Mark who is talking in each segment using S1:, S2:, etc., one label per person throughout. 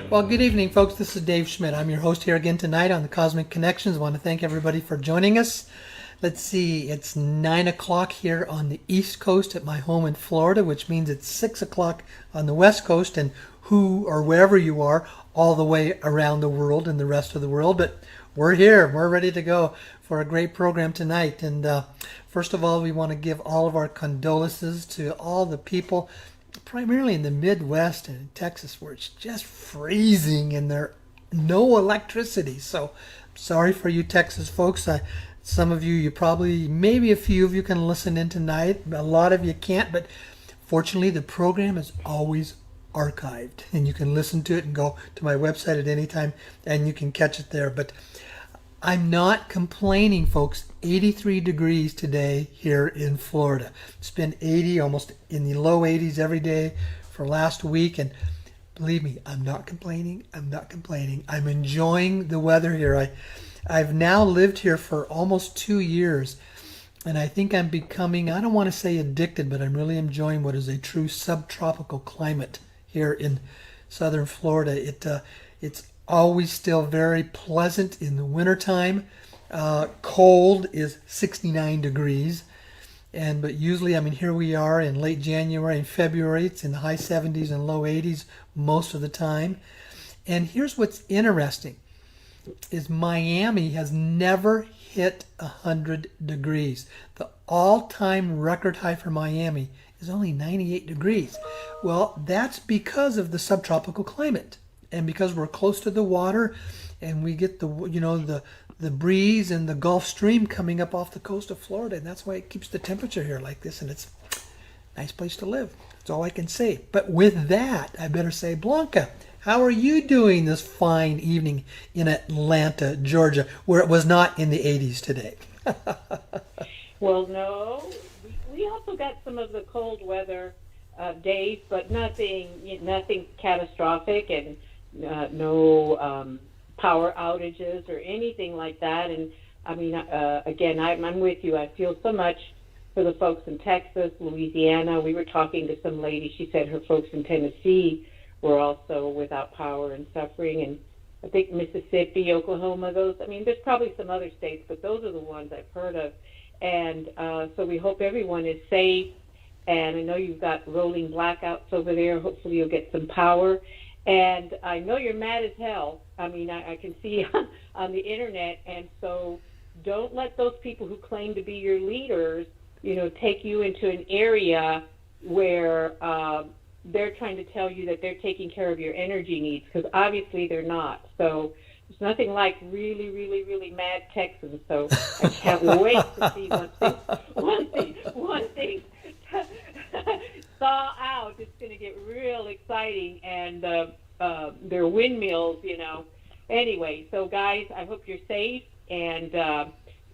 S1: Well, good evening, folks. This is Dave Schmidt. I'm your host here again tonight on the Cosmic Connections. I want to thank everybody for joining us. Let's see, it's 9 o'clock here on the East Coast at my home in Florida, which means it's 6 o'clock on the West Coast, and who or wherever you are, all the way around the world and the rest of the world. But we're here. We're ready to go for a great program tonight. And first of all, we want to give all of our condolences to all the people primarily in the Midwest and in Texas, where it's just freezing and there's no electricity. So sorry for you Texas folks. Some of you probably, maybe a few of you can listen in tonight. A lot of you can't, but fortunately the program is always archived and you can listen to it and go to my website at any time and you can catch it there. But I'm not complaining, folks. 83 degrees today here in Florida. It's been 80, almost in the low 80s every day for last week. And believe me, I'm not complaining. I'm not complaining. I'm enjoying the weather here. I've now lived here for almost 2 years. And I think I'm becoming, I don't want to say addicted, but I'm really enjoying what is a true subtropical climate here in southern Florida. It's always still very pleasant in the wintertime. Cold is 69 degrees. But usually, I mean, here we are in late January and February. It's in the high 70s and low 80s most of the time. And here's what's interesting is Miami has never hit 100 degrees. The all-time record high for Miami is only 98 degrees. Well, that's because of the subtropical climate. And because we're close to the water and we get the breeze and the Gulf Stream coming up off the coast of Florida, and that's why it keeps the temperature here like this, and it's a nice place to live. That's all I can say. But with that, I better say, Blanca, how are you doing this fine evening in Atlanta, Georgia, where it was not in the 80s today?
S2: Well, no. We also got some of the cold weather days, but nothing catastrophic, and no power outages or anything like that. And I mean, again, I'm with you. I feel so much for the folks in Texas, Louisiana. We were talking to some lady. She said her folks in Tennessee were also without power and suffering. And I think Mississippi, Oklahoma, there's probably some other states, but those are the ones I've heard of. And so we hope everyone is safe. And I know you've got rolling blackouts over there. Hopefully you'll get some power. And I know you're mad as hell. I mean, I can see on the internet. And so don't let those people who claim to be your leaders, take you into an area where they're trying to tell you that they're taking care of your energy needs, because obviously they're not. So there's nothing like really, really, really mad Texans. So I can't wait to see one thing thaw out. It's going to get real exciting, and their windmills, Anyway, so guys, I hope you're safe, and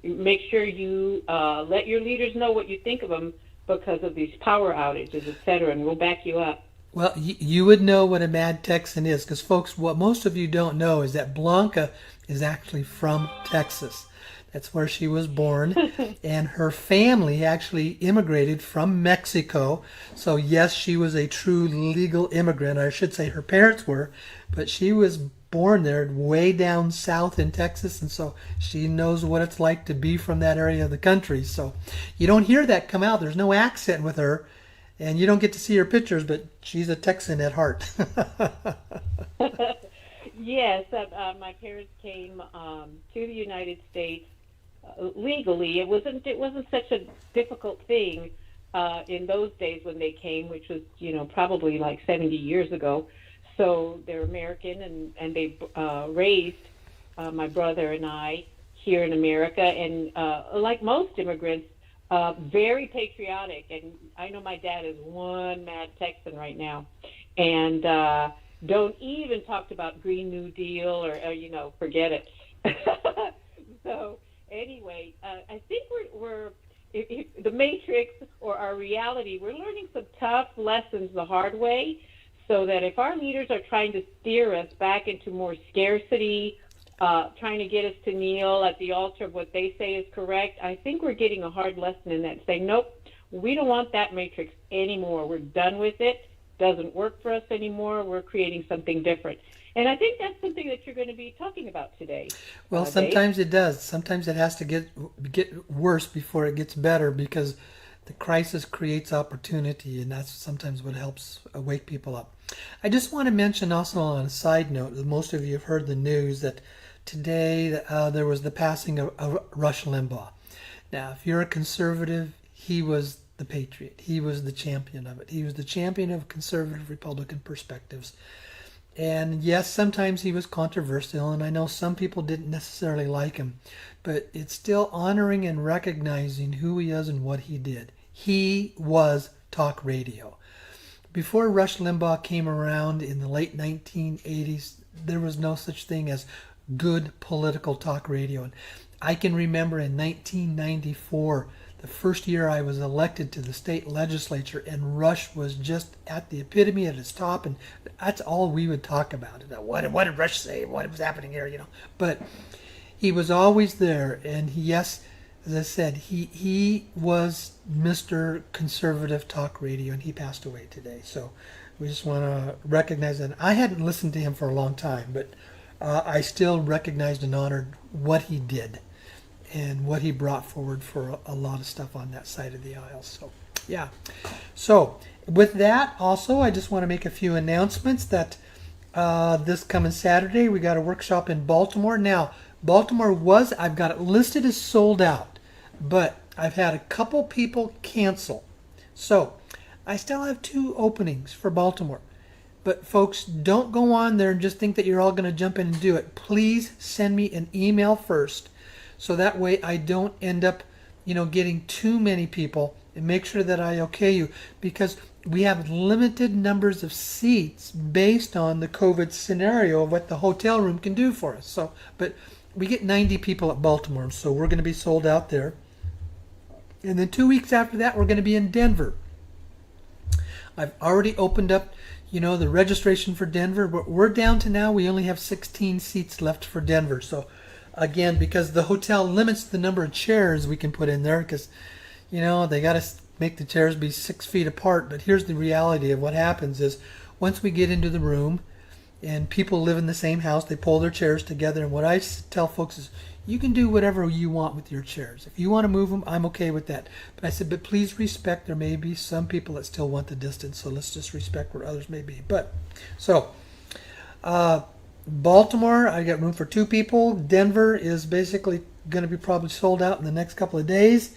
S2: make sure you let your leaders know what you think of them because of these power outages, et cetera, and we'll back you up.
S1: Well, you would know what a mad Texan is, because folks, what most of you don't know is that Blanca is actually from Texas. That's where she was born, and her family actually immigrated from Mexico. So yes, she was a true legal immigrant. I should say her parents were, but she was born there way down south in Texas, and so she knows what it's like to be from that area of the country. So you don't hear that come out. There's no accent with her, and you don't get to see her pictures, but she's a Texan at heart.
S2: Yes, my parents came to the United States legally. It wasn't such a difficult thing in those days when they came, which was probably like 70 years ago. So they're American, and they raised my brother and I here in America, and like most immigrants, very patriotic. And I know my dad is one mad Texan right now, and don't even talk about Green New Deal or forget it. So anyway, I think we're if the Matrix or our reality, we're learning some tough lessons the hard way, so that if our leaders are trying to steer us back into more scarcity, trying to get us to kneel at the altar of what they say is correct, I think we're getting a hard lesson in that, saying, nope, we don't want that matrix anymore. We're done with it. Doesn't work for us anymore. We're creating something different. And I think that's something that you're going to be talking about today,
S1: Well,
S2: Dave.
S1: sometimes it does. Sometimes it has to get worse before it gets better because the crisis creates opportunity, and that's sometimes what helps wake people up. I just want to mention also on a side note that most of you have heard the news that today there was the passing of Rush Limbaugh. Now, if you're a conservative, he was the patriot. He was the champion of it. He was the champion of conservative Republican perspectives. And yes, sometimes he was controversial, and I know some people didn't necessarily like him, but it's still honoring and recognizing who he is and what he did. He was talk radio. Before Rush Limbaugh came around in the late 1980s, there was no such thing as good political talk radio. And I can remember in 1994, the first year I was elected to the state legislature, and Rush was just at the epitome at his top, and that's all we would talk about. What did Rush say? What was happening here? But he was always there, and yes, as I said, he was Mr. Conservative Talk Radio, and he passed away today. So we just want to recognize that. I hadn't listened to him for a long time, but I still recognized and honored what he did and what he brought forward for a lot of stuff on that side of the aisle. So, yeah. So, with that, also, I just want to make a few announcements that this coming Saturday, we got a workshop in Baltimore. Now, Baltimore I've got it listed as sold out, but I've had a couple people cancel. So, I still have 2 openings for Baltimore. But folks, don't go on there and just think that you're all going to jump in and do it. Please send me an email first, so that way I don't end up, getting too many people, and make sure that I okay you, because we have limited numbers of seats based on the COVID scenario of what the hotel room can do for us. So, but we get 90 people at Baltimore, so we're going to be sold out there. And then 2 weeks after that, we're going to be in Denver. I've already opened up, the registration for Denver. We're down to now, we only have 16 seats left for Denver. So, again, because the hotel limits the number of chairs we can put in there, because, they got to make the chairs be 6 feet apart. But here's the reality of what happens is once we get into the room and people live in the same house, they pull their chairs together. And what I tell folks is, you can do whatever you want with your chairs. If you want to move them, I'm okay with that. But I said, but please respect, there may be some people that still want the distance, so let's just respect where others may be. But, so, Baltimore, I got room for 2 people. Denver is basically going to be probably sold out in the next couple of days.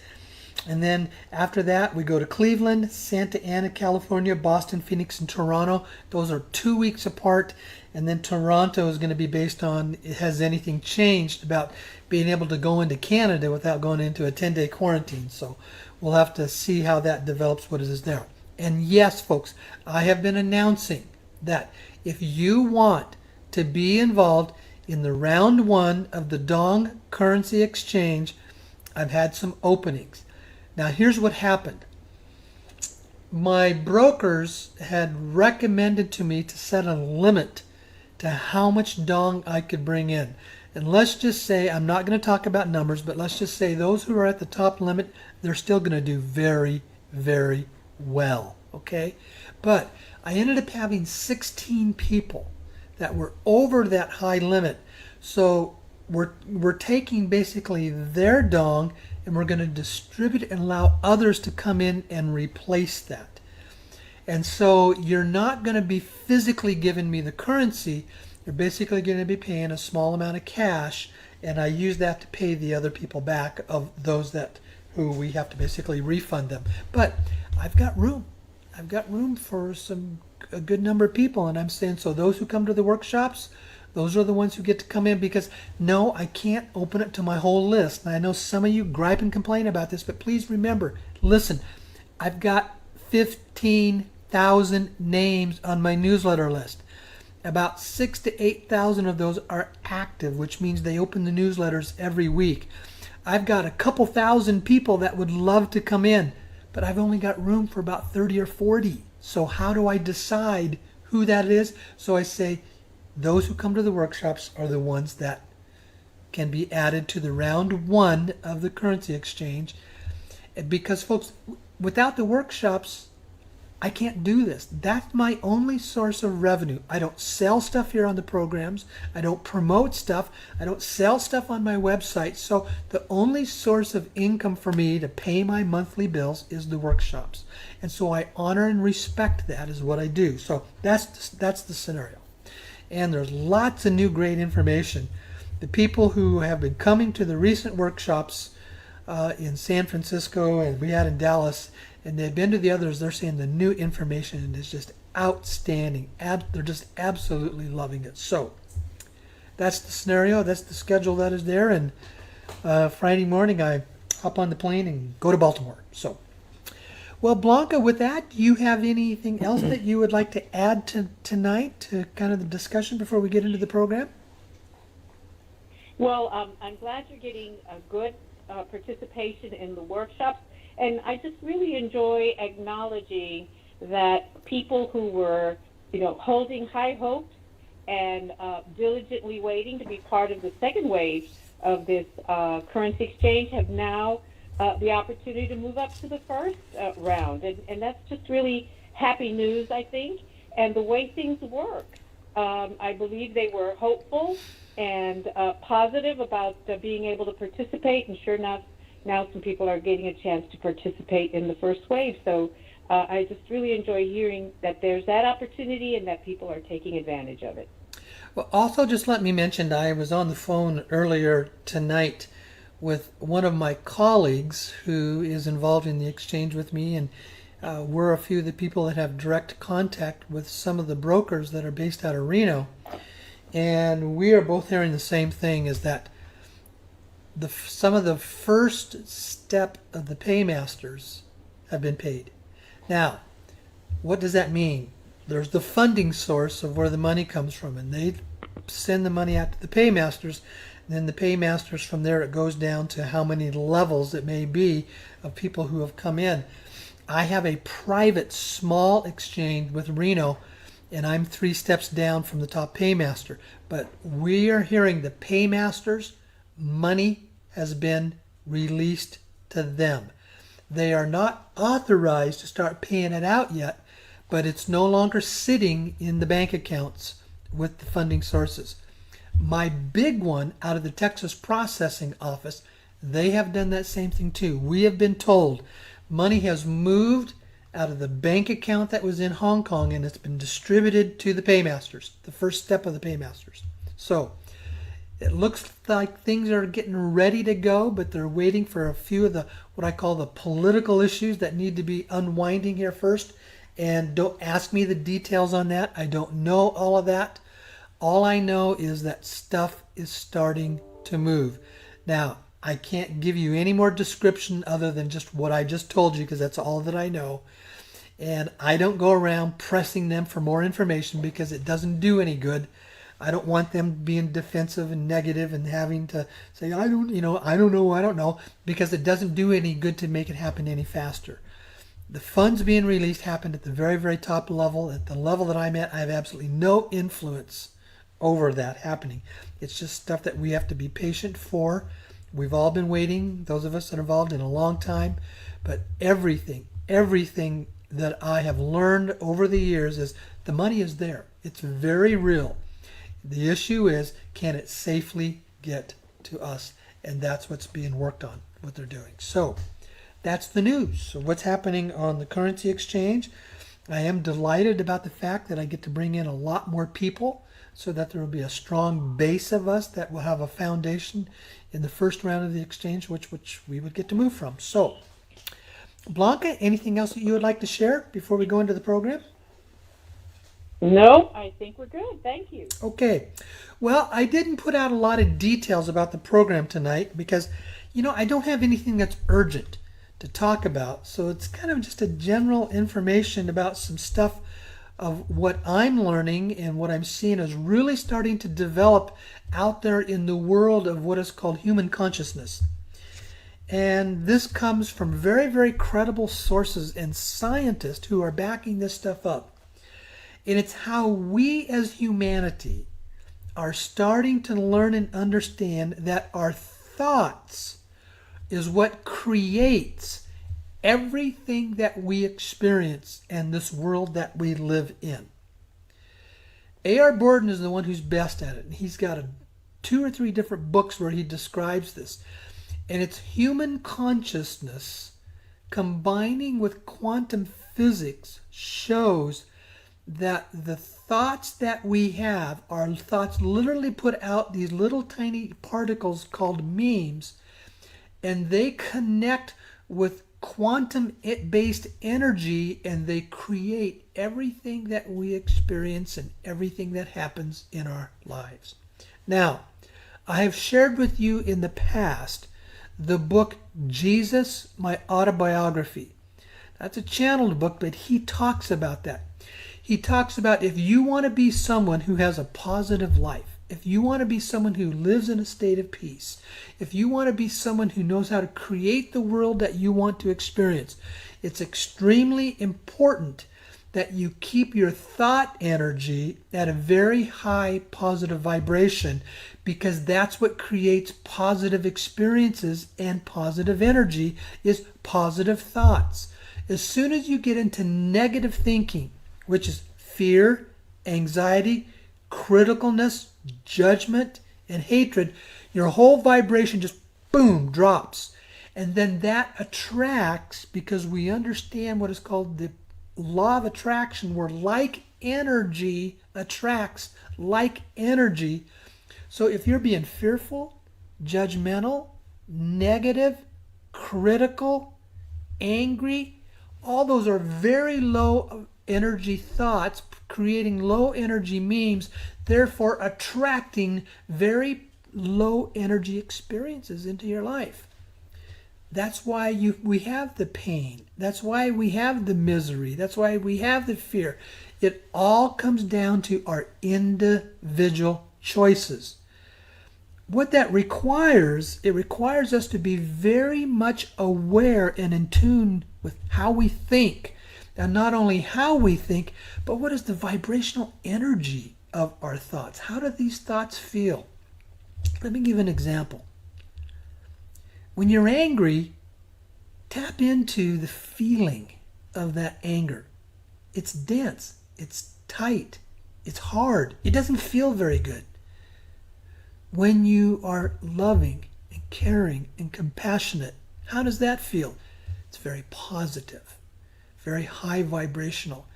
S1: And then after that, we go to Cleveland, Santa Ana, California, Boston, Phoenix, and Toronto. Those are 2 weeks apart. And then Toronto is going to be based on, has anything changed about being able to go into Canada without going into a 10-day quarantine. So we'll have to see how that develops, what it is there. And yes, folks, I have been announcing that if you want to be involved in the round 1 of the Dong currency exchange, I've had some openings. Now here's what happened. My brokers had recommended to me to set a limit to how much Dong I could bring in. And let's just say, I'm not going to talk about numbers, but let's just say those who are at the top limit, they're still going to do very, very well. Okay? But I ended up having 16 people that were over that high limit. So we're taking basically their Dong and we're going to distribute it and allow others to come in and replace that. And so you're not going to be physically giving me the currency. You're basically going to be paying a small amount of cash, and I use that to pay the other people back of those who we have to basically refund them. But I've got room. I've got room for a good number of people, and I'm saying so those who come to the workshops, those are the ones who get to come in, because no, I can't open it to my whole list. And I know some of you gripe and complain about this, but please remember, listen, I've got 15,000 names on my newsletter list. About 6,000 to 8,000 of those are active, which means they open the newsletters every week. I've got a couple thousand people that would love to come in, but I've only got room for about 30 or 40. So how do I decide who that is? So I say those who come to the workshops are the ones that can be added to the round 1 of the currency exchange. Because folks, without the workshops, I can't do this. That's my only source of revenue. I don't sell stuff here on the programs. I don't promote stuff. I don't sell stuff on my website. So the only source of income for me to pay my monthly bills is the workshops. And so I honor and respect that is what I do. So that's the scenario. And there's lots of new great information. The people who have been coming to the recent workshops in San Francisco and we had in Dallas, and they've been to the others, they're saying the new information is just outstanding. They're just absolutely loving it. So that's the scenario. That's the schedule that is there. And Friday morning, I hop on the plane and go to Baltimore. So, well, Blanca, with that, do you have anything else that you would like to add to tonight to kind of the discussion before we get into the program?
S2: Well, I'm glad you're getting a good participation in the workshops. And I just really enjoy acknowledging that people who were, holding high hopes and diligently waiting to be part of the second wave of this currency exchange have now the opportunity to move up to the first round. And that's just really happy news, I think. And the way things work, I believe they were hopeful and positive about being able to participate, and sure enough, now some people are getting a chance to participate in the first wave. So I just really enjoy hearing that there's that opportunity and that people are taking advantage of it.
S1: Well, also just let me mention, I was on the phone earlier tonight with one of my colleagues who is involved in the exchange with me, and we're a few of the people that have direct contact with some of the brokers that are based out of Reno. And we are both hearing the same thing, is that some of the first step of the paymasters have been paid. Now, what does that mean? There's the funding source of where the money comes from, and they send the money out to the paymasters. And then the paymasters, from there, it goes down to how many levels it may be of people who have come in. I have a private small exchange with Reno, and I'm 3 steps down from the top paymaster. But we are hearing the paymasters, money has been released to them. They are not authorized to start paying it out yet, but it's no longer sitting in the bank accounts with the funding sources. My big one out of the Texas processing office, they have done that same thing too. We have been told money has moved out of the bank account that was in Hong Kong, and it's been distributed to the paymasters, the first step of the paymasters. So it looks like things are getting ready to go, but they're waiting for a few of the, what I call the political issues that need to be unwinding here first. And don't ask me the details on that. I don't know all of that. All I know is that stuff is starting to move. Now, I can't give you any more description other than just what I just told you, because that's all that I know. And I don't go around pressing them for more information because it doesn't do any good. I don't want them being defensive and negative and having to say, I don't know, because it doesn't do any good to make it happen any faster. The funds being released happened at the very, very top level. At the level that I'm at, I have absolutely no influence over that happening. It's just stuff that we have to be patient for. We've all been waiting, those of us that are involved, in a long time. But everything that I have learned over the years is the money is there. It's very real. The issue is, can it safely get to us? And that's what's being worked on, what they're doing. So that's the news. So what's happening on the currency exchange? I am delighted about the fact that I get to bring in a lot more people so that there will be a strong base of us that will have a foundation in the first round of the exchange, which we would get to move from. So, Blanca, anything else that you would like to share before we go into the program?
S2: No, I think we're good. Thank you.
S1: Okay. Well, I didn't put out a lot of details about the program tonight because, I don't have anything that's urgent to talk about. So it's kind of just a general information about some stuff of what I'm learning and what I'm seeing is really starting to develop out there in the world of what is called human consciousness. And this comes from very, very credible sources and scientists who are backing this stuff up. And it's how we as humanity are starting to learn and understand that our thoughts is what creates everything that we experience and this world that we live in. A.R. Borden is the one who's best at it. And he's got 2 or 3 different books where he describes this. And it's human consciousness combining with quantum physics shows that the thoughts that we have are thoughts literally put out these little tiny particles called memes, and they connect with quantum-based energy, and they create everything that we experience and everything that happens in our lives. Now, I have shared with you in the past the book Jesus, My Autobiography. That's a channeled book, but he talks about that. He talks about if you want to be someone who has a positive life, if you want to be someone who lives in a state of peace, if you want to be someone who knows how to create the world that you want to experience, it's extremely important that you keep your thought energy at a very high positive vibration, because that's what creates positive experiences, and positive energy is positive thoughts. As soon as you get into negative thinking, which is fear, anxiety, criticalness, judgment, and hatred, your whole vibration just boom drops. And then that attracts, because we understand what is called the law of attraction, where like energy attracts like energy. So if you're being fearful, judgmental, negative, critical, angry, all those are very low energy thoughts, creating low energy memes, therefore attracting very low energy experiences into your life. That's why we have the pain. That's why we have the misery. That's why we have the fear. It all comes down to our individual choices. What that requires, it requires us to be very much aware and in tune with how we think. And not only how we think, but what is the vibrational energy of our thoughts? How do these thoughts feel? Let me give an example. When you're angry, tap into the feeling of that anger. It's dense, it's tight, it's hard, it doesn't feel very good. When you are loving and caring and compassionate, how does that feel? It's very positive, very high vibrational.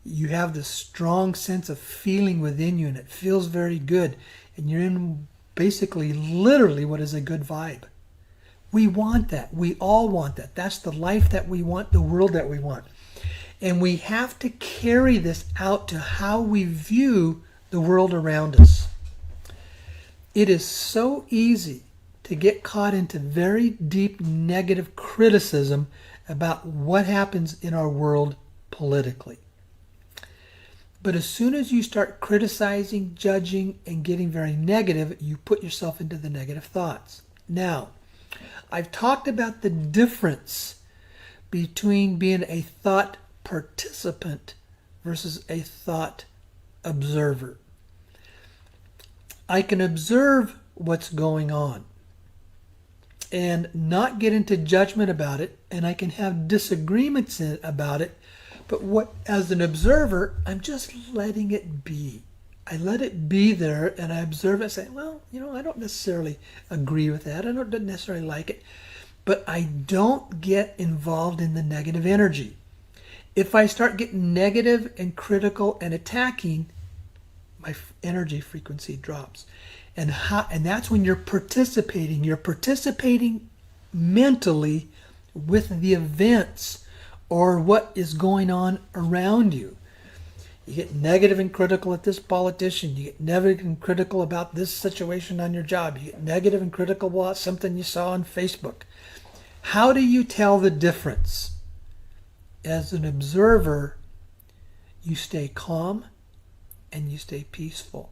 S1: You have this strong sense of feeling within you, and it feels very good. And you're in basically, literally, what is a good vibe. We want that. We all want that. That's the life that we want, the world that we want. And we have to carry this out to how we view the world around us. It is so easy to get caught into very deep negative criticism about what happens in our world politically. But as soon as you start criticizing, judging, and getting very negative, you put yourself into the negative thoughts. Now, I've talked about the difference between being a thought participant versus a thought observer. I can observe what's going on and not get into judgment about it, and I can have disagreements about it, but as an observer, I'm just letting it be. I let it be there, and I observe it and say, well, I don't necessarily agree with that. I don't necessarily like it, but I don't get involved in the negative energy. If I start getting negative and critical and attacking, my energy frequency drops. And that's when you're participating. You're participating mentally with the events or what is going on around you. You get negative and critical at this politician. You get negative and critical about this situation on your job. You get negative and critical about something you saw on Facebook. How do you tell the difference? As an observer, you stay calm and you stay peaceful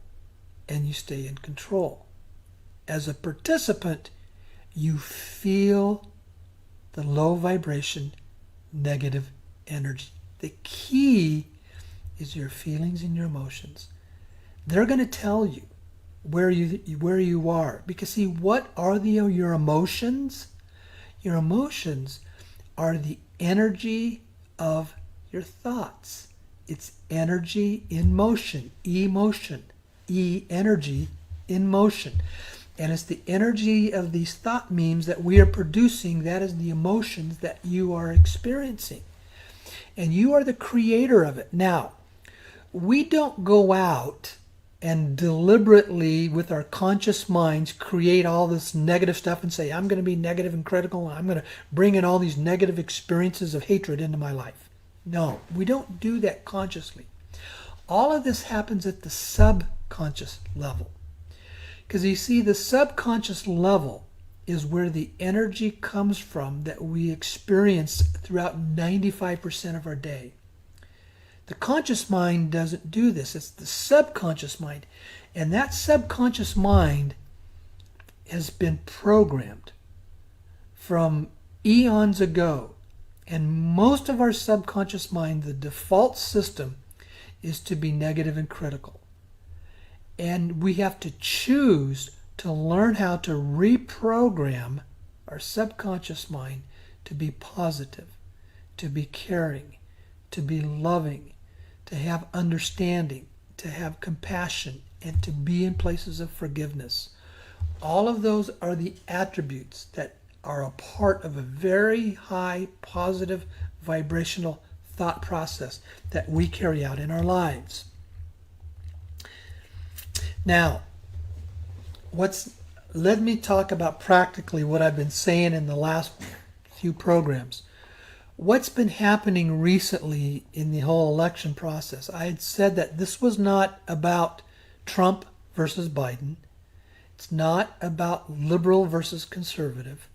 S1: and you stay in control. As a participant, you feel the low vibration, negative energy. The key is your feelings and your emotions. They're going to tell you where you are. Because see, what are your emotions? Your emotions are the energy of your thoughts. It's energy in motion, emotion, energy in motion. And it's the energy of these thought memes that we are producing. That is the emotions that you are experiencing. And you are the creator of it. Now, we don't go out and deliberately, with our conscious minds, create all this negative stuff and say, I'm going to be negative and critical, and I'm going to bring in all these negative experiences of hatred into my life. No, we don't do that consciously. All of this happens at the subconscious level. Because you see, the subconscious level is where the energy comes from that we experience throughout 95% of our day. The conscious mind doesn't do this. It's the subconscious mind. And that subconscious mind has been programmed from eons ago. And most of our subconscious mind, the default system, is to be negative and critical. And we have to choose to learn how to reprogram our subconscious mind to be positive, to be caring, to be loving, to have understanding, to have compassion, and to be in places of forgiveness. All of those are the attributes that are a part of a very high positive vibrational thought process that we carry out in our lives. Now, let me talk about practically what I've been saying in the last few programs. What's been happening recently in the whole election process? I had said that this was not about Trump versus Biden. It's not about liberal versus conservative.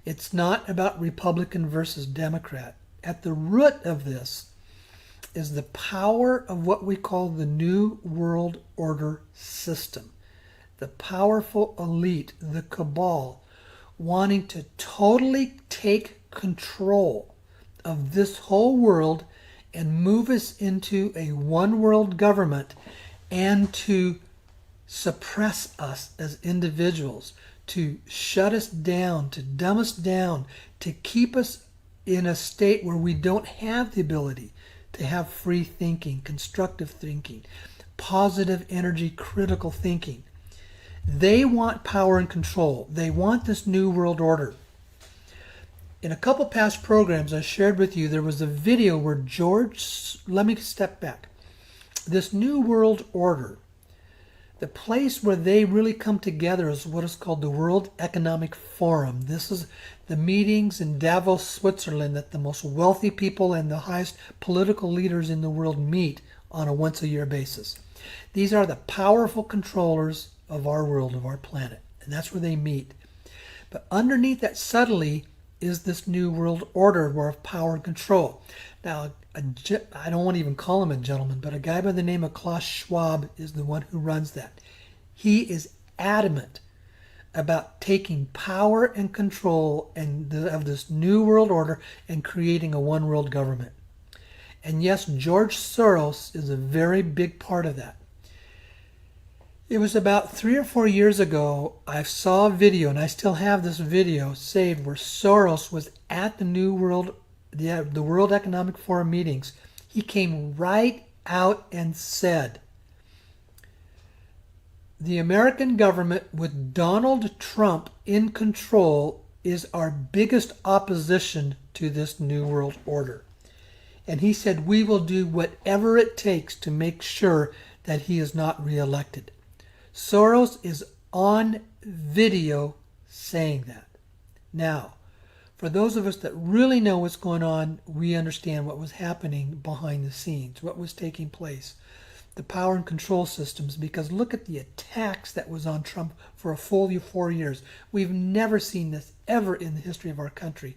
S1: It's not about Republican versus Democrat. At the root of this is the power of what we call the New World Order system. The powerful elite, the cabal, wanting to totally take control of this whole world and move us into a one world government, and to suppress us as individuals, to shut us down, to dumb us down, to keep us in a state where we don't have the ability to have free thinking, constructive thinking, positive energy, critical thinking. They want power and control. They want this new world order. In a couple past programs I shared with you, there was a video where let me step back. This new world order, the place where they really come together is what is called the World Economic Forum. This is the meetings in Davos, Switzerland, that the most wealthy people and the highest political leaders in the world meet on a once-a-year basis. These are the powerful controllers of our world, of our planet, and that's where they meet. But underneath that subtly is this new world order of power and control. Now, I don't want to even call him a gentleman, but a guy by the name of Klaus Schwab is the one who runs that. He is adamant about taking power and control of this new world order and creating a one world government. And yes, George Soros is a very big part of that. It was about 3 or 4 years ago, I saw a video, and I still have this video saved, where Soros was at the World Economic Forum meetings. He came right out and said, the American government with Donald Trump in control is our biggest opposition to this new world order. And he said, we will do whatever it takes to make sure that he is not reelected. Soros is on video saying that. Now, for those of us that really know what's going on, we understand what was happening behind the scenes, what was taking place, the power and control systems, because look at the attacks that was on Trump for a full 4 years. We've never seen this ever in the history of our country,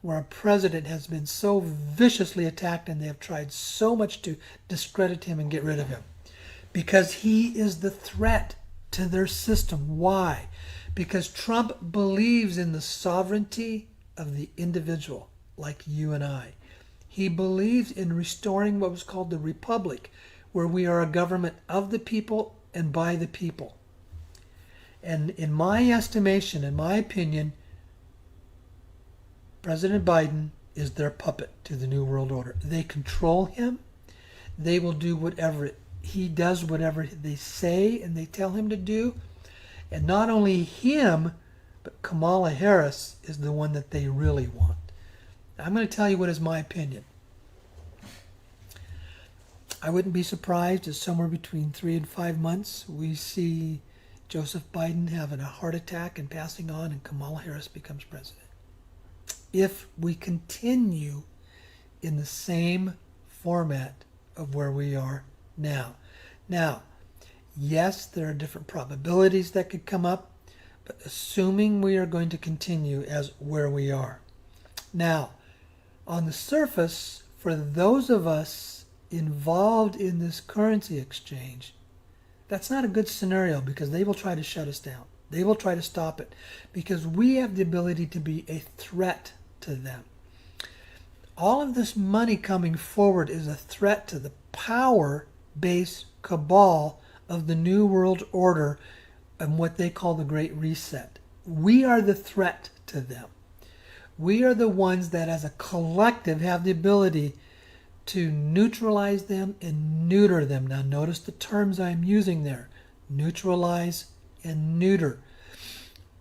S1: where a president has been so viciously attacked and they have tried so much to discredit him and get rid of him. Because he is the threat to their system. Why? Because Trump believes in the sovereignty of the individual, like you and I. He believes in restoring what was called the Republic, where we are a government of the people and by the people. And in my estimation, in my opinion, President Biden is their puppet to the New World Order. They control him. They will do whatever he does, whatever they say and they tell him to do. And not only him, but Kamala Harris is the one that they really want. I'm going to tell you what is my opinion. I wouldn't be surprised if somewhere between 3 and 5 months we see Joseph Biden having a heart attack and passing on, and Kamala Harris becomes president. If we continue in the same format of where we are now. Now, yes, there are different probabilities that could come up, but assuming we are going to continue as where we are. Now, on the surface, for those of us involved in this currency exchange, that's not a good scenario because they will try to shut us down. They will try to stop it because we have the ability to be a threat to them. All of this money coming forward is a threat to the power base cabal of the New World Order and what they call the Great Reset. We are the threat to them. We are the ones that as a collective have the ability to neutralize them and neuter them. Now notice the terms I'm using there. Neutralize and neuter.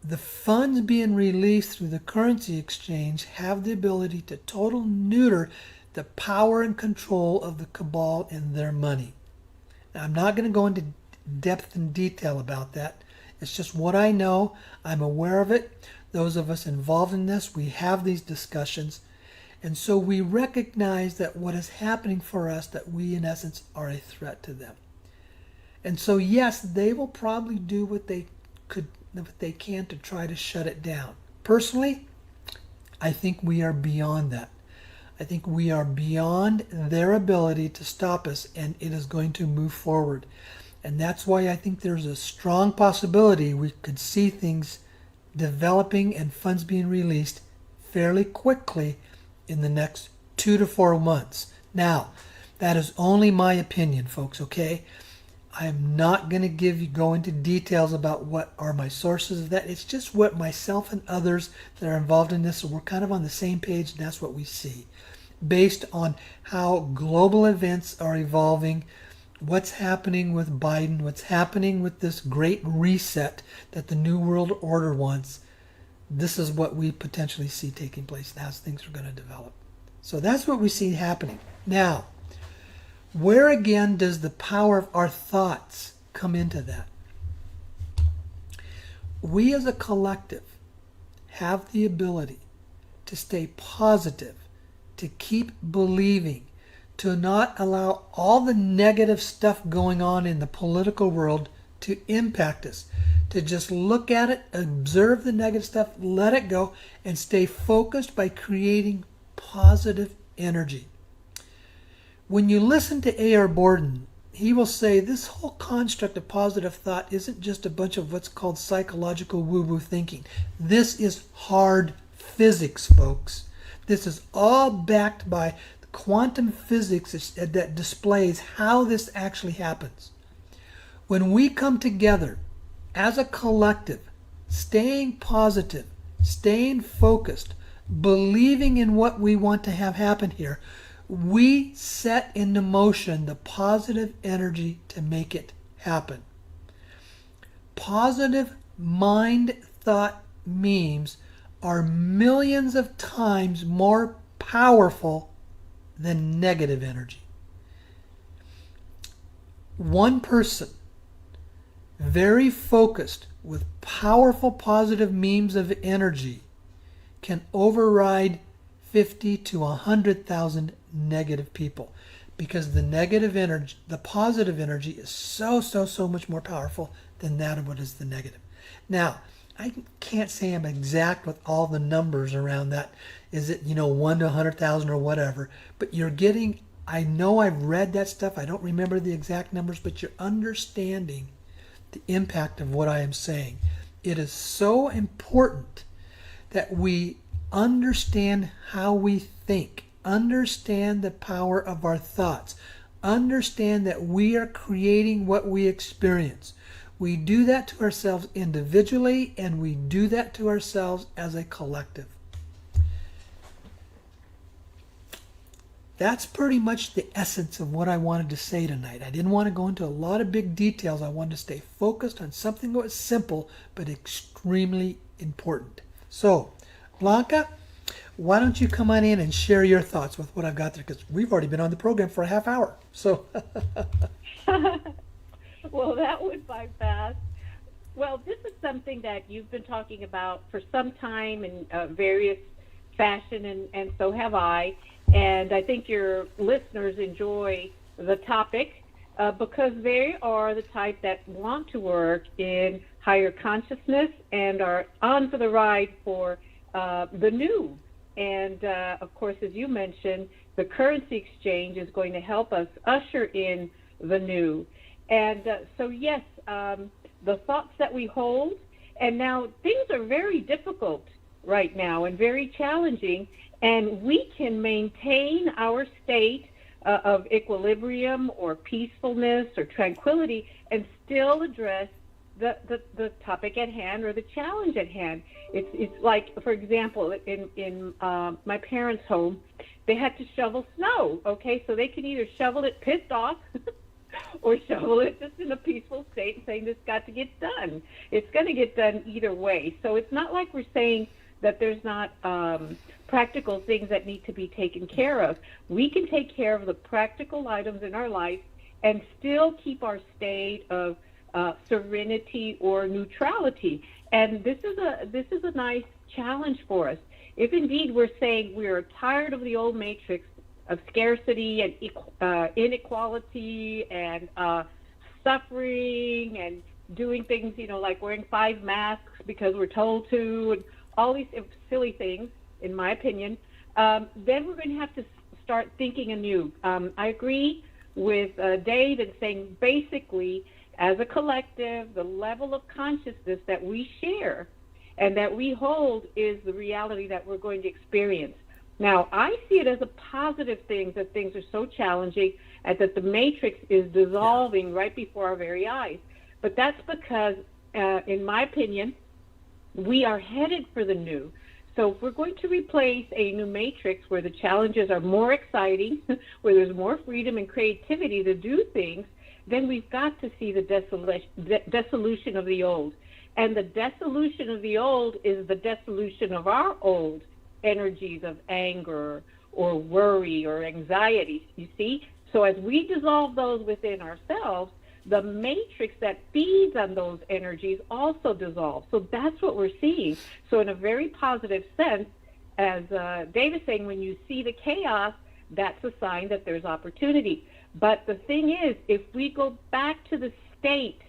S1: The funds being released through the currency exchange have the ability to total neuter the power and control of the cabal and their money. Now, I'm not going to go into depth and detail about that. It's just what I know. I'm aware of it. Those of us involved in this, we have these discussions. And so we recognize that what is happening for us, that we in essence are a threat to them. And so yes, they will probably do what they can to try to shut it down. Personally, I think we are beyond that. I think we are beyond their ability to stop us, and it is going to move forward. And that's why I think there's a strong possibility we could see things developing and funds being released fairly quickly in the next 2 to 4 months. Now, that is only my opinion, folks, okay? I'm not going to go into details about what are my sources of that. It's just what myself and others that are involved in this, so we're kind of on the same page, and that's what we see. Based on how global events are evolving, what's happening with Biden, what's happening with this great reset that the New World Order wants, this is what we potentially see taking place and how things are going to develop. So that's what we see happening. Now, where again does the power of our thoughts come into that? We as a collective have the ability to stay positive, to keep believing, to not allow all the negative stuff going on in the political world to impact us, to just look at it, observe the negative stuff, let it go, and stay focused by creating positive energy. When you listen to A.R. Borden, he will say this whole construct of positive thought isn't just a bunch of what's called psychological woo-woo thinking. This is hard physics, folks. This is all backed by quantum physics that displays how this actually happens. When we come together as a collective, staying positive, staying focused, believing in what we want to have happen here, we set into motion the positive energy to make it happen. Positive mind thought memes are millions of times more powerful than negative energy. One person, very focused with powerful positive memes of energy, can override 50 to 100,000 negative people, because the negative energy, the positive energy is so much more powerful than that of what is the negative. Now, I can't say I'm exact with all the numbers around that. Is it, 1 to 100,000 or whatever? But you're getting, I know I've read that stuff. I don't remember the exact numbers, but you're understanding the impact of what I am saying. It is so important that we understand how we think, understand the power of our thoughts, understand that we are creating what we experience. We do that to ourselves individually, and we do that to ourselves as a collective. That's pretty much the essence of what I wanted to say tonight. I didn't want to go into a lot of big details. I wanted to stay focused on something that was simple but extremely important. So, Blanca, why don't you come on in and share your thoughts with what I've got there? Because we've already been on the program for a half hour. So,
S2: Well, that went by fast. Well, this is something that you've been talking about for some time in various fashion, and so have I. And I think your listeners enjoy the topic because they are the type that want to work in higher consciousness and are on for the ride for the new. And, of course, as you mentioned, the currency exchange is going to help us usher in the new. And so, yes, the thoughts that we hold, and now things are very difficult right now and very challenging, and we can maintain our state of equilibrium or peacefulness or tranquility and still address the topic at hand or the challenge at hand. It's like, for example, in my parents' home, they had to shovel snow, okay? So they can either shovel it pissed off or shovel it just in a peaceful state saying this got to get done. It's going to get done either way. So it's not like we're saying that there's not practical things that need to be taken care of. We can take care of the practical items in our life and still keep our state of serenity or neutrality. And this is a nice challenge for us. If indeed we're saying we're tired of the old matrix of scarcity and inequality and suffering and doing things, like wearing 5 masks because we're told to, and all these silly things, in my opinion, then we're going to have to start thinking anew. I agree with Dave in saying basically, as a collective, the level of consciousness that we share and that we hold is the reality that we're going to experience. Now, I see it as a positive thing that things are so challenging and that the matrix is dissolving right before our very eyes. But that's because, in my opinion, we are headed for the new. So if we're going to replace a new matrix where the challenges are more exciting, where there's more freedom and creativity to do things, then we've got to see the dissolution of the old. And the dissolution of the old is the dissolution of our old energies of anger or worry or anxiety, you see? So as we dissolve those within ourselves, the matrix that feeds on those energies also dissolves. So that's what we're seeing. So in a very positive sense, as Dave is saying, when you see the chaos, that's a sign that there's opportunity. But the thing is, if we go back to the state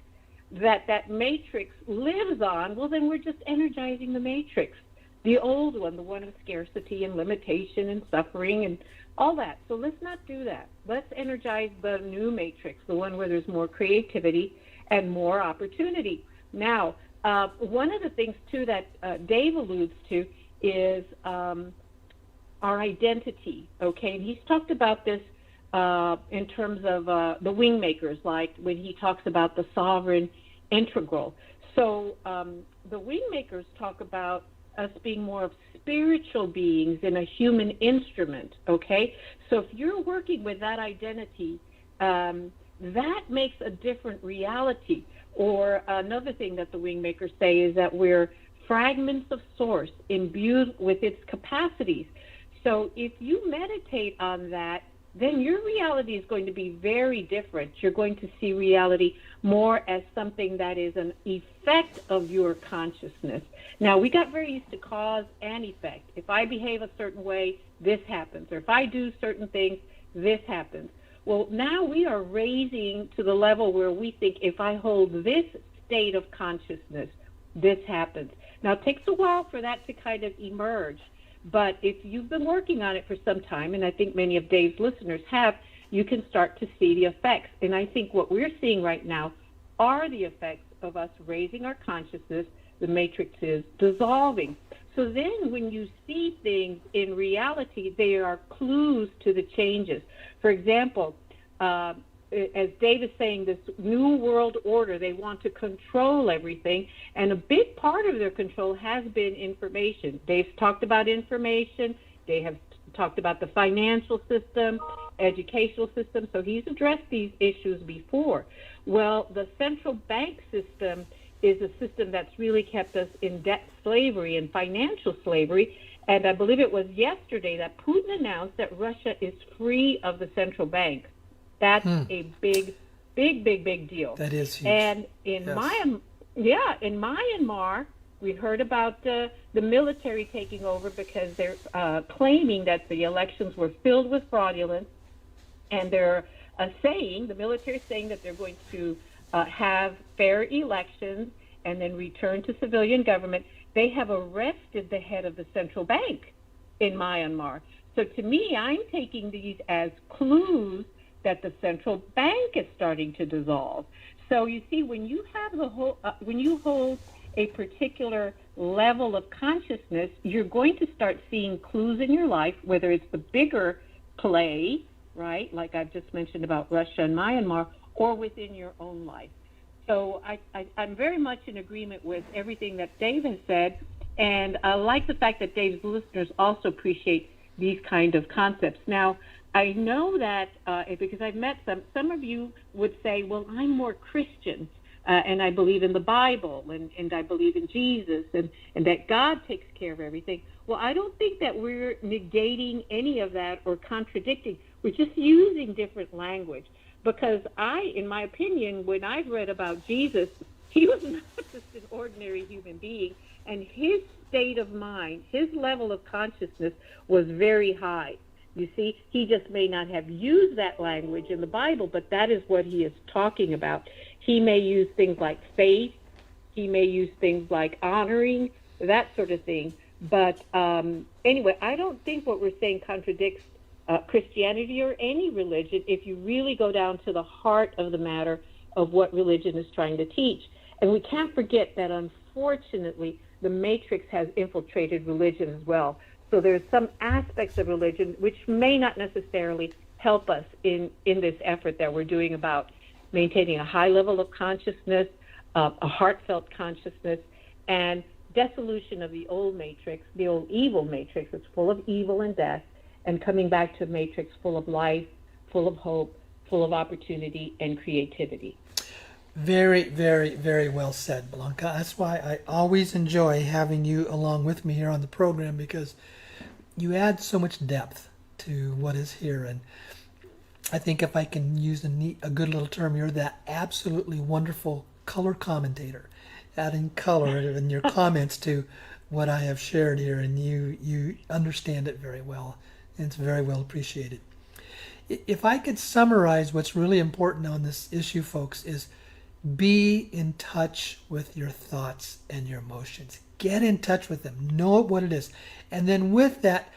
S2: that matrix lives on, well, then we're just energizing the matrix. The old one, the one of scarcity and limitation and suffering and all that. So let's not do that. Let's energize the new matrix, the one where there's more creativity and more opportunity. Now, one of the things, too, that Dave alludes to is our identity, okay? And he's talked about this in terms of the wing makers, like when he talks about the sovereign integral. So the wing makers talk about us being more of spiritual beings than a human instrument, okay? So if you're working with that identity, that makes a different reality. Or another thing that the wing makers say is that we're fragments of source imbued with its capacities. So if you meditate on that, then your reality is going to be very different. You're going to see reality more as something that is an effect of your consciousness. Now, we got very used to cause and effect. If I behave a certain way, this happens. Or if I do certain things, this happens. Well, now we are raising to the level where we think if I hold this state of consciousness, this happens. Now, it takes a while for that to kind of emerge. But if you've been working on it for some time, and I think many of Dave's listeners have, you can start to see the effects. And I think what we're seeing right now are the effects of us raising our consciousness. The matrix is dissolving. So then when you see things in reality, they are clues to the changes. For example, as Dave is saying, this new world order, they want to control everything, and a big part of their control has been information. Dave's talked about information. Dave talked about the financial system, educational system. So he's addressed these issues before. Well, the central bank system is a system that's really kept us in debt slavery and financial slavery. And I believe it was yesterday that Putin announced that Russia is free of the central bank. That's a big deal.
S1: That is huge.
S2: And in Myanmar, we heard about the military taking over because they're claiming that the elections were filled with fraudulence, and they're the military is saying that they're going to have fair elections and then return to civilian government. They have arrested the head of the central bank in Myanmar. So to me, I'm taking these as clues that the central bank is starting to dissolve. So you see, when you have when you hold a particular level of consciousness, you're going to start seeing clues in your life, whether it's the bigger play, right, like I've just mentioned about Russia and Myanmar, or within your own life. So I'm very much in agreement with everything that Dave has said, and I like the fact that Dave's listeners also appreciate these kind of concepts. Now, I know that because I've met some of you would say, well, I'm more Christian, and I believe in the Bible, and I believe in Jesus, and that God takes care of everything. Well, I don't think that we're negating any of that or contradicting. We're just using different language. Because in my opinion, when I've read about Jesus, he was not just an ordinary human being, and his state of mind, his level of consciousness was very high. You see, he just may not have used that language in the Bible, but that is what he is talking about. He may use things like faith, he may use things like honoring, that sort of thing. But anyway, I don't think what we're saying contradicts Christianity or any religion if you really go down to the heart of the matter of what religion is trying to teach. And we can't forget that, unfortunately, the matrix has infiltrated religion as well. So there's some aspects of religion which may not necessarily help us in this effort that we're doing about maintaining a high level of consciousness, a heartfelt consciousness, and dissolution of the old matrix, the old evil matrix that's full of evil and death, and coming back to a matrix full of life, full of hope, full of opportunity and creativity.
S1: Very, very, very well said, Blanca. That's why I always enjoy having you along with me here on the program, because you add so much depth to what is here. And I think if I can use a good little term, you're that absolutely wonderful color commentator, adding color in your comments to what I have shared here, and you understand it very well. And it's very well appreciated. If I could summarize what's really important on this issue, folks, is be in touch with your thoughts and your emotions. Get in touch with them. Know what it is. And then with that,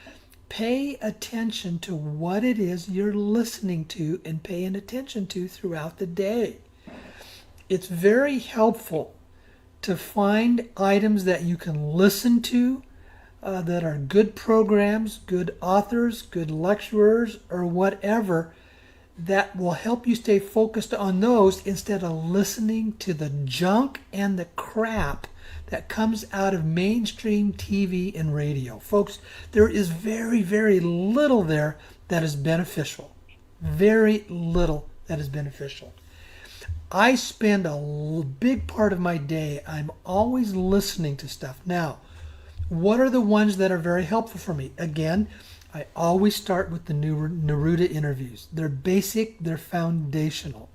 S1: pay attention to what it is you're listening to and paying attention to throughout the day. It's very helpful to find items that you can listen to that are good programs, good authors, good lecturers, or whatever, that will help you stay focused on those instead of listening to the junk and the crap that comes out of mainstream TV and radio. Folks, there is very, very little there that is beneficial. Very little that is beneficial. I spend a big part of my day, I'm always listening to stuff. Now, what are the ones that are very helpful for me? Again, I always start with the Neruda interviews. They're basic, they're foundational.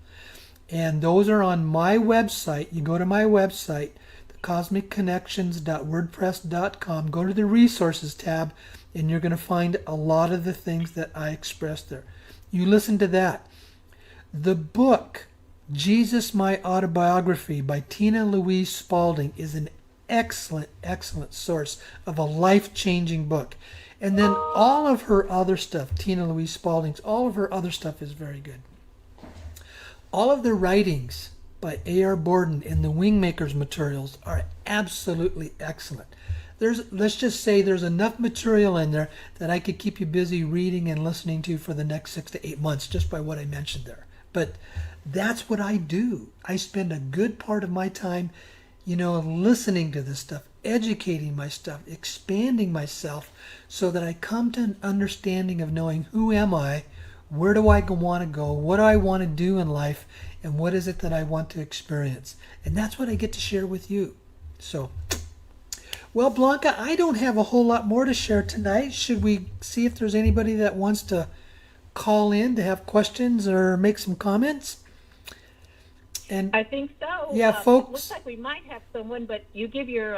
S1: And those are on my website. You go to my website, thecosmicconnections.wordpress.com, go to the resources tab, and you're going to find a lot of the things that I expressed there. You listen to that. The book, Jesus, My Autobiography by Tina Louise Spalding, is an excellent, excellent source of a life-changing book. And then all of her other stuff, Tina Louise Spalding's, all of her other stuff is very good. All of the writings by A.R. Borden and the Wingmakers materials are absolutely excellent. Let's just say there's enough material in there that I could keep you busy reading and listening to for the next 6 to 8 months, just by what I mentioned there. But that's what I do. I spend a good part of my time, listening to this stuff. educating myself, expanding myself so that I come to an understanding of knowing who am I, where do I want to go, what do I want to do in life, and what is it that I want to experience. And that's what I get to share with you. So, well, Blanca, I don't have a whole lot more to share tonight. Should we see if there's anybody that wants to call in to have questions or make some comments? And
S2: I think so.
S1: Yeah,
S2: It
S1: folks.
S2: looks like we might have someone, but you give your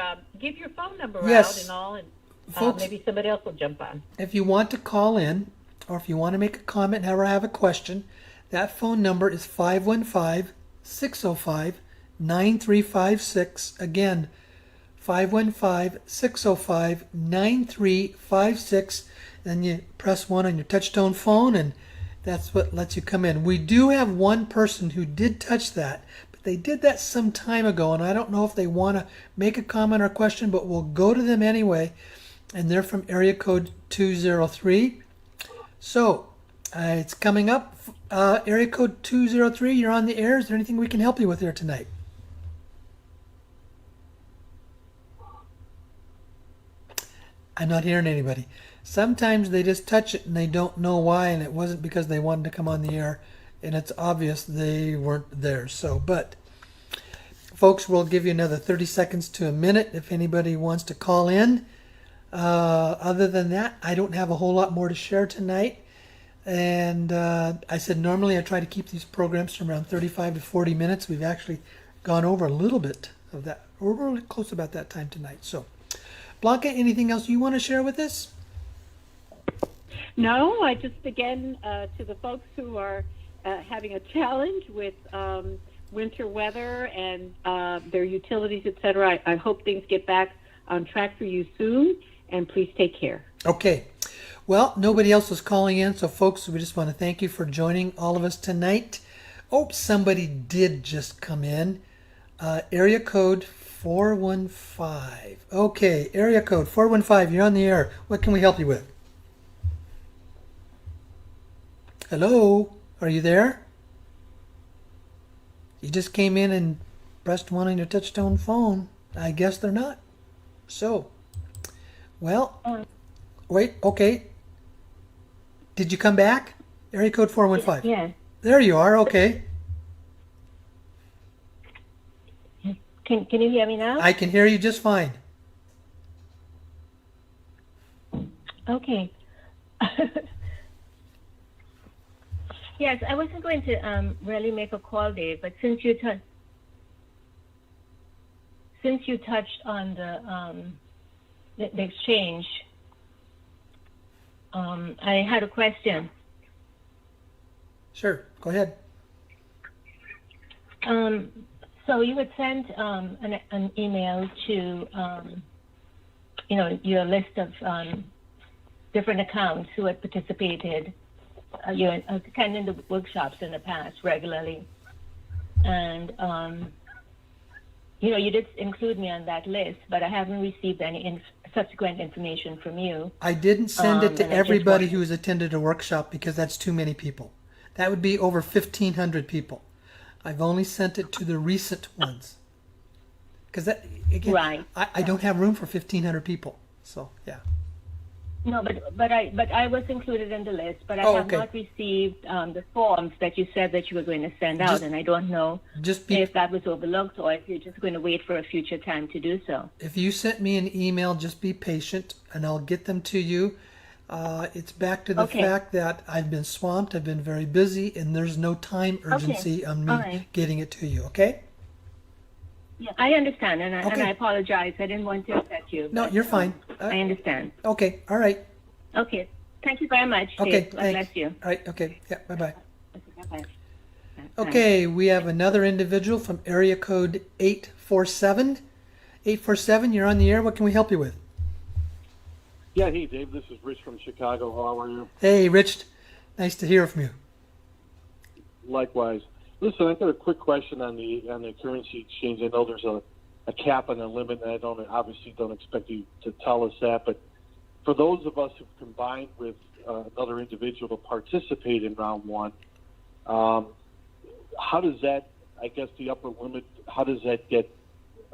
S2: phone number
S1: Yes.
S2: out and all, and
S1: Folks,
S2: maybe somebody else will jump on.
S1: if you want to call in or if you want to make a comment or have a question, that phone number is 515-605-9356. Again, 515-605-9356. Then you press 1 on your touch-tone phone, and that's what lets you come in. We do have one person who did touch that, but they did that some time ago, and I don't know if they want to make a comment or question, but we'll go to them anyway. And they're from area code 203. So it's coming up. Area code 203, you're on the air. Is there anything we can help you with here tonight? I'm not hearing anybody. Sometimes they just touch it and they don't know why, and it wasn't because they wanted to come on the air, and it's obvious they weren't there. So, but folks, we'll give you another 30 seconds to a minute if anybody wants to call in. Other than that, I don't have a whole lot more to share tonight. And I said normally I try to keep these programs from around 35 to 40 minutes. We've actually gone over a little bit of that. We're really close about that time tonight. So, Blanca, anything else you want to share with us?
S2: No, I just, again, to the folks who are having a challenge with winter weather and their utilities, etc., I hope things get back on track for you soon, and please take care.
S1: Okay. Well, nobody else was calling in, so folks, we just want to thank you for joining all of us tonight. Oh, somebody did just come in. Area code 415. Okay, area code 415, you're on the air. What can we help you with? Hello, are you there? You just came in and pressed 1 on your touch-tone phone. I guess they're not. So, well, wait, okay. Did you come back? Area code 415.
S3: Yeah.
S1: There you are, okay.
S3: Can you hear me now?
S1: I can hear you just fine.
S3: Okay. Yes, I wasn't going to really make a call, Dave, but since you touched on the exchange, I had a question.
S1: Sure, go ahead.
S3: So you had sent an email to your list of different accounts who had participated. You attending the workshops in the past regularly, and you did include me on that list, but I haven't received any subsequent information from you.
S1: I didn't send it to
S3: and I just
S1: everybody
S3: wanted-
S1: who's attended a workshop because that's too many people. That would be over 1,500 people. I've only sent it to the recent ones. Because that, again,
S3: Right.
S1: I don't have room for 1,500 people. So, yeah.
S3: No, but I was included in the list, but I
S1: Oh,
S3: have
S1: okay.
S3: not received the forms that you said that you were going to send out,
S1: Just-
S3: and I don't know
S1: Just be,
S3: if that was overlooked or if you're just going to wait for a future time to do so.
S1: if you sent me an email, just be patient and I'll get them to you. It's back to the
S3: Okay.
S1: fact that I've been swamped, I've been very busy, and there's no time urgency on me
S3: All right.
S1: getting it to you, okay?
S3: Yeah, I understand, and
S1: Okay.
S3: I apologize. I didn't want to upset you.
S1: No,
S3: but,
S1: you're fine.
S3: I understand.
S1: Okay, all right.
S3: Okay. Thank you very much.
S1: Okay,
S3: Dave. God
S1: thanks.
S3: bless you.
S1: All right, okay. Yeah, bye-bye.
S3: Bye-bye.
S1: Okay, we have another individual from area code 847. 847, you're on the air. What can we help you with?
S4: Yeah, hey Dave, this is Rich from Chicago. How are you?
S1: Hey, Rich. Nice to hear from you.
S4: Likewise. Listen, I've got a quick question on the currency exchange. I know there's a cap and a limit, and I obviously don't expect you to tell us that. But for those of us who've combined with another individual to participate in round one, how does that? I guess the upper limit. How does that get?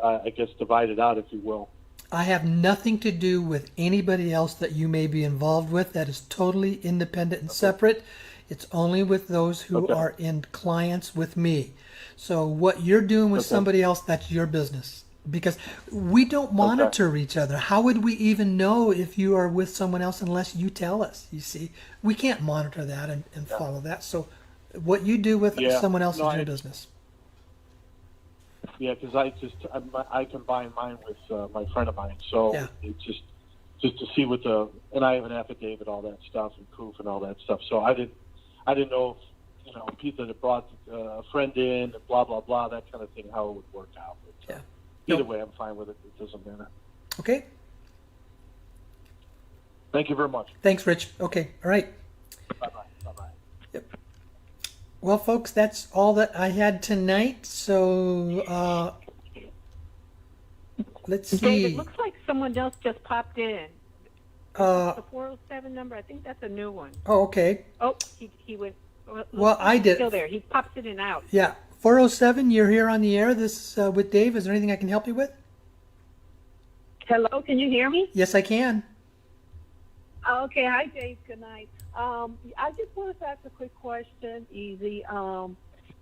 S4: I guess divided out, if you will.
S1: I have nothing to do with anybody else that you may be involved with. That is totally independent and separate. It's only with those who are in clients with me. So what you're doing with somebody else, that's your business. Because we don't monitor each other. How would we even know if you are with someone else unless you tell us? You see, we can't monitor that and follow that. So what you do with someone else is your business.
S4: Yeah, because I combine mine with my friend of mine, so it's just to see what and I have an affidavit, all that stuff, and proof and all that stuff. So I didn't know if people that brought a friend in and blah blah blah, that kind of thing, how it would work out. But, either way, I'm fine with it. It doesn't matter.
S1: Okay.
S4: Thank you very much.
S1: Thanks, Rich. Okay. All right.
S4: Bye bye. Bye bye.
S1: Yep. Well, folks, that's all that I had tonight. So let's see.
S2: David, it looks like someone else just popped in. The 407 number, I think that's a new one.
S1: Oh, okay.
S2: Oh, he went.
S1: Well, I did.
S2: Still there. He pops in and out.
S1: Yeah. 407, you're here on the air. This with Dave. Is there anything I can help you with?
S5: Hello, can you hear me?
S1: Yes, I can.
S5: Okay, hi Dave, good night. I just wanted to ask a quick question, easy.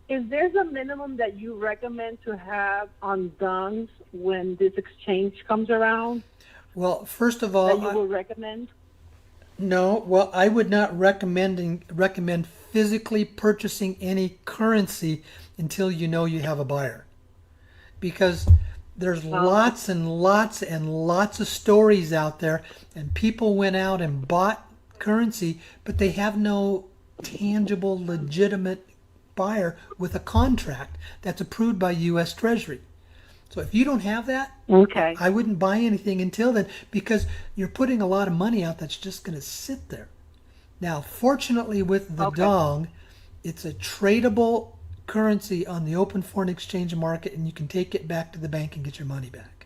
S5: Is there a minimum that you recommend to have on guns when this exchange comes around?
S1: Well, first of all,
S5: that you will recommend?
S1: No, well, I would not recommend physically purchasing any currency until you know you have a buyer, because there's lots and lots and lots of stories out there, and people went out and bought currency, but they have no tangible, legitimate buyer with a contract that's approved by U.S. Treasury. So if you don't have that,
S5: Okay.
S1: I wouldn't buy anything until then, because you're putting a lot of money out that's just going to sit there. Now, fortunately with the dong, it's a tradable currency on the open foreign exchange market, and you can take it back to the bank and get your money back.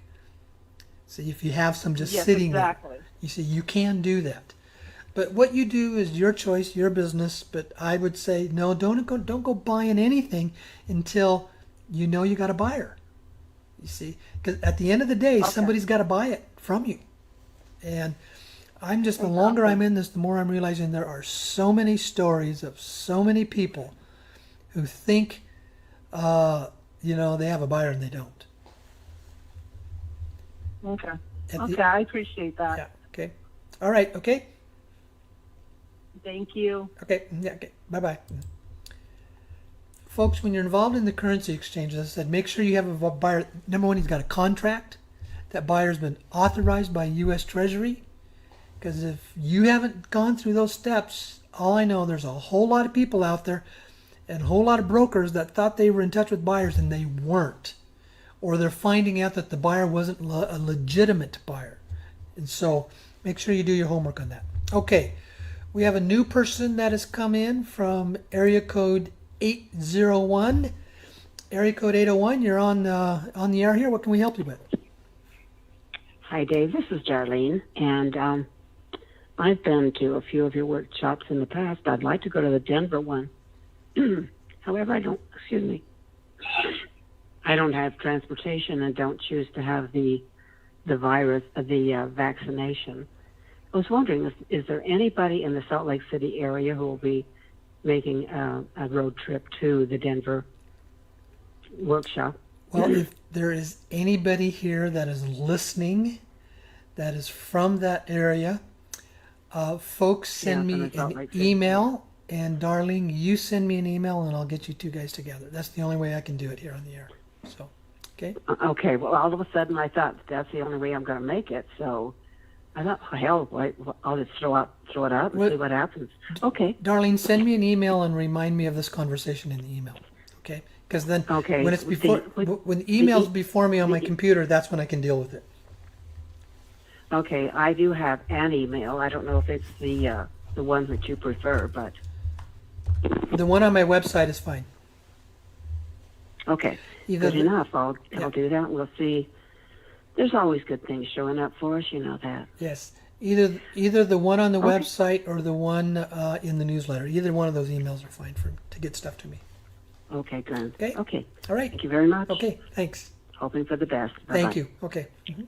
S1: So if you have some just sitting there, you see, you can do that. But what you do is your choice, your business. But I would say, no, don't go buying anything until you know you got a buyer. You see, because at the end of the day, somebody's got to buy it from you. And I'm just, the longer I'm in this, the more I'm realizing there are so many stories of so many people who think, they have a buyer and they don't.
S5: Okay. I appreciate that.
S1: Yeah. Okay. All right. Okay.
S5: Thank you.
S1: Okay. Yeah. Okay. Bye-bye. Folks, when you're involved in the currency exchange, as I said, make sure you have a buyer. Number one, he's got a contract. That buyer's been authorized by U.S. Treasury. Because if you haven't gone through those steps, all I know, there's a whole lot of people out there and a whole lot of brokers that thought they were in touch with buyers and they weren't. Or they're finding out that the buyer wasn't a legitimate buyer. And so make sure you do your homework on that. Okay, we have a new person that has come in from area code 801. Area code 801, you're on the air here. What can we help you with?
S6: Hi, Dave. This is Darlene, and I've been to a few of your workshops in the past. I'd like to go to the Denver one. However, I don't have transportation and don't choose to have the vaccination. I was wondering, is there anybody in the Salt Lake City area who will be making a road trip to the Denver workshop?
S1: Well, if there is anybody here that is listening that is from that area, folks, send me an email. And Darlene, you send me an email and I'll get you two guys together. That's the only way I can do it here on the air. So, okay?
S6: Okay, well, all of a sudden I thought that's the only way I'm going to make it. So I thought, hell, I'll just throw it out and see what happens. Okay.
S1: Darlene, send me an email and remind me of this conversation in the email. Okay? Because then when it's before, when the email's before me on my computer, that's when I can deal with it.
S6: Okay, I do have an email. I don't know if it's the one that you prefer, but...
S1: The one on my website is fine.
S6: Okay, good enough. I'll do that. We'll see. There's always good things showing up for us. You know that.
S1: Yes. Either the one on the website or the one in the newsletter. Either one of those emails are fine to get stuff to me.
S6: Okay, good.
S1: Okay.
S6: Okay.
S1: All right.
S6: Thank you very much.
S1: Okay. Thanks.
S6: Hoping for the best. Bye-bye.
S1: Thank you. Okay. Mm-hmm.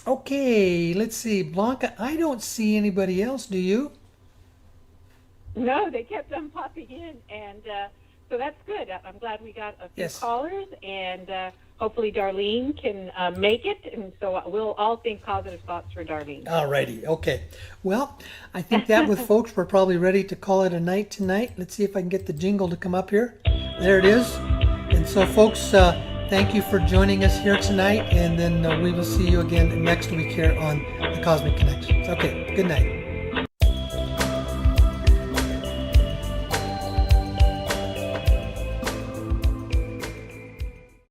S1: Okay, let's see. Blanca, I don't see anybody else, do you?
S2: No, they kept on popping in, and so that's good. I'm glad we got a few
S1: Yes.
S2: callers, and hopefully Darlene can make it, and so we'll all think positive thoughts for Darlene.
S1: Alrighty, okay. Well, I think that with folks, we're probably ready to call it a night tonight. Let's see if I can get the jingle to come up here. There it is. And so, folks, thank you for joining us here tonight, and then we will see you again next week here on the Cosmic Connections. Okay, good night.